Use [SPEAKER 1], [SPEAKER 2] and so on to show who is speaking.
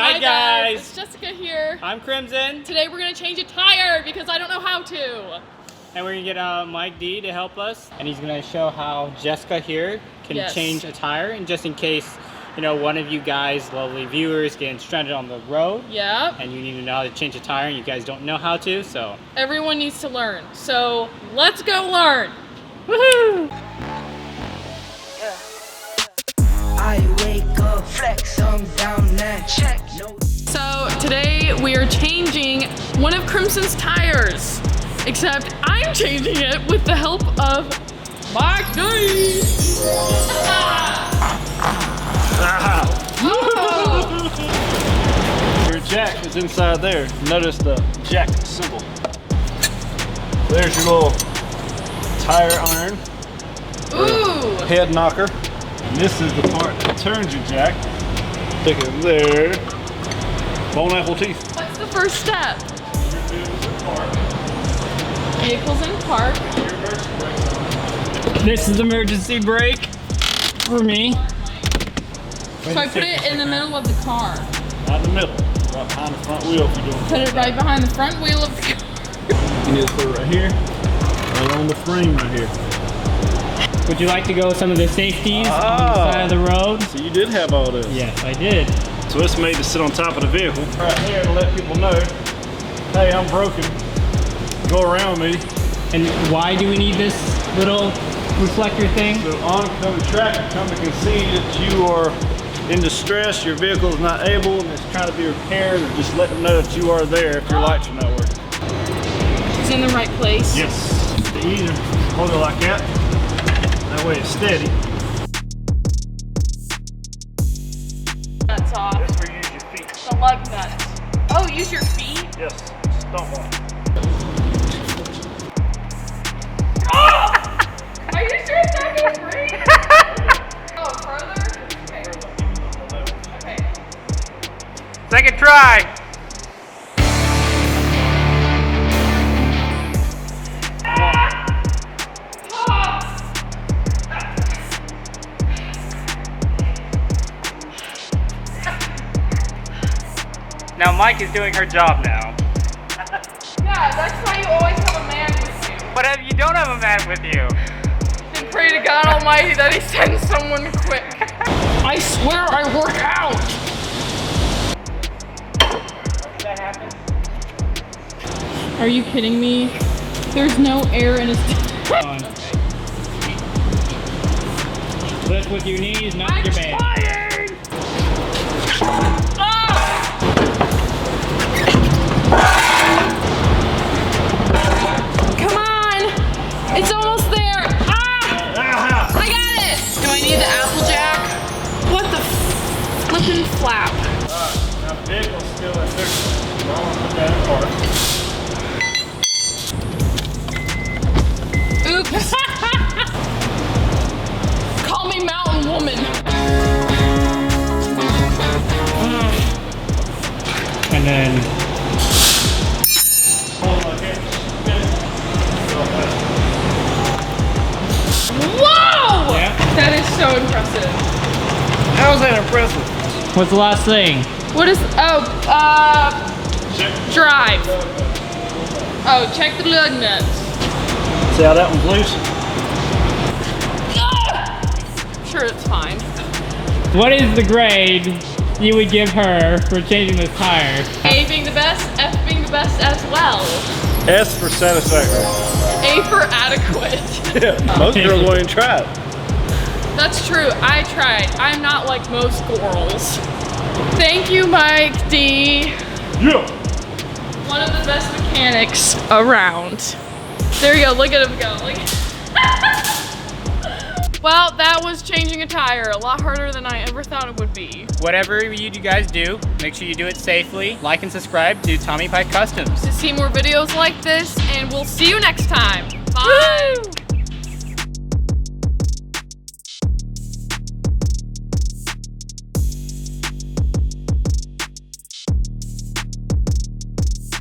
[SPEAKER 1] Hi guys,
[SPEAKER 2] it's Jessica here.
[SPEAKER 1] I'm Crimson.
[SPEAKER 2] Today we're going to change a tire because I don't know how to.
[SPEAKER 1] And we're going to get Mike D to help us. And he's going to show how Jessica here can change a tire. And just in case, you know, one of you guys, lovely viewers, getting stranded on the road.
[SPEAKER 2] Yep.
[SPEAKER 1] And you need to know how to change a tire and you guys don't know how to, so.
[SPEAKER 2] Everyone needs to learn. So let's go learn.
[SPEAKER 1] Woohoo!
[SPEAKER 3] I wake up, flex, I'm down that check.
[SPEAKER 2] So today we are changing one of Crimson's tires, except I'm changing it with the help of Mike D.
[SPEAKER 4] Your jack is inside there. Notice the jack symbol. There's your little tire iron.
[SPEAKER 2] Ooh!
[SPEAKER 4] Head knocker. And this is the part that turns your jack. Stick it there. Bone apple teeth.
[SPEAKER 2] What's the first step? Vehicles in park.
[SPEAKER 1] This is emergency brake for me.
[SPEAKER 2] So I put it in the middle of the car.
[SPEAKER 4] Not in the middle. Right behind the front wheel if you're doing
[SPEAKER 2] Put it right behind the front wheel of the car.
[SPEAKER 4] You need to put it right here. Right on the frame right here.
[SPEAKER 1] Would you like to go with some of the safeties on the side of the road?
[SPEAKER 4] So you did have all this.
[SPEAKER 1] Yes, I did.
[SPEAKER 4] So it's made to sit on top of the vehicle. Right here to let people know, hey, I'm broken. Go around me.
[SPEAKER 1] And why do we need this little reflector thing?
[SPEAKER 4] So oncoming traffic coming can see that you are in distress, your vehicle is not able, and it's trying to be repaired, or just let them know that you are there if your lights are not working.
[SPEAKER 2] It's in the right place.
[SPEAKER 4] Yes. You either hold it like that. That way it's steady.
[SPEAKER 2] Nuts off.
[SPEAKER 4] That's where you use your feet.
[SPEAKER 2] The lug nuts. Oh, use your feet?
[SPEAKER 4] Yes. Stomp on it.
[SPEAKER 2] Are you sure it's not gonna breathe? Oh, further? Okay. Okay.
[SPEAKER 1] Second try. Now Mike is doing her job now.
[SPEAKER 2] Yeah, that's why you always have a man with you.
[SPEAKER 1] But if you don't have a man with you?
[SPEAKER 2] And pray to God Almighty that He sends someone quick. I swear I work out.
[SPEAKER 1] That happens.
[SPEAKER 2] Are you kidding me? There's no air in his.
[SPEAKER 1] Lift with your knees, not your band.
[SPEAKER 2] Come on! It's almost there! Ah! I got it! Do I need the Applejack? What the flippin' flap?
[SPEAKER 4] Now the vehicle's still in there. So I'm gonna put that in park.
[SPEAKER 2] Oops! Call me Mountain Woman.
[SPEAKER 1] And then
[SPEAKER 2] Whoa!
[SPEAKER 1] yeah.
[SPEAKER 2] That is so impressive.
[SPEAKER 4] How is that impressive?
[SPEAKER 1] What's the last thing?
[SPEAKER 2] What is, drive. Oh, check the lug nuts.
[SPEAKER 4] See how that one's loose?
[SPEAKER 2] Sure, it's fine.
[SPEAKER 1] What is the grade you would give her for changing this tire?
[SPEAKER 2] A being the best, F being the best as well.
[SPEAKER 4] S for satisfactory.
[SPEAKER 2] A for adequate.
[SPEAKER 4] Yeah, most girls won't even try it.
[SPEAKER 2] That's true, I tried. I'm not like most girls. Thank you, Mike D.
[SPEAKER 4] Yeah.
[SPEAKER 2] One of the best mechanics around. There you go, look at him go. Well, that was changing a tire. A lot harder than I ever thought it would be.
[SPEAKER 1] Whatever you guys do, make sure you do it safely. Like and subscribe to Tommy Pike Customs.
[SPEAKER 2] To see more videos like this, and we'll see you next time. Bye. Woo!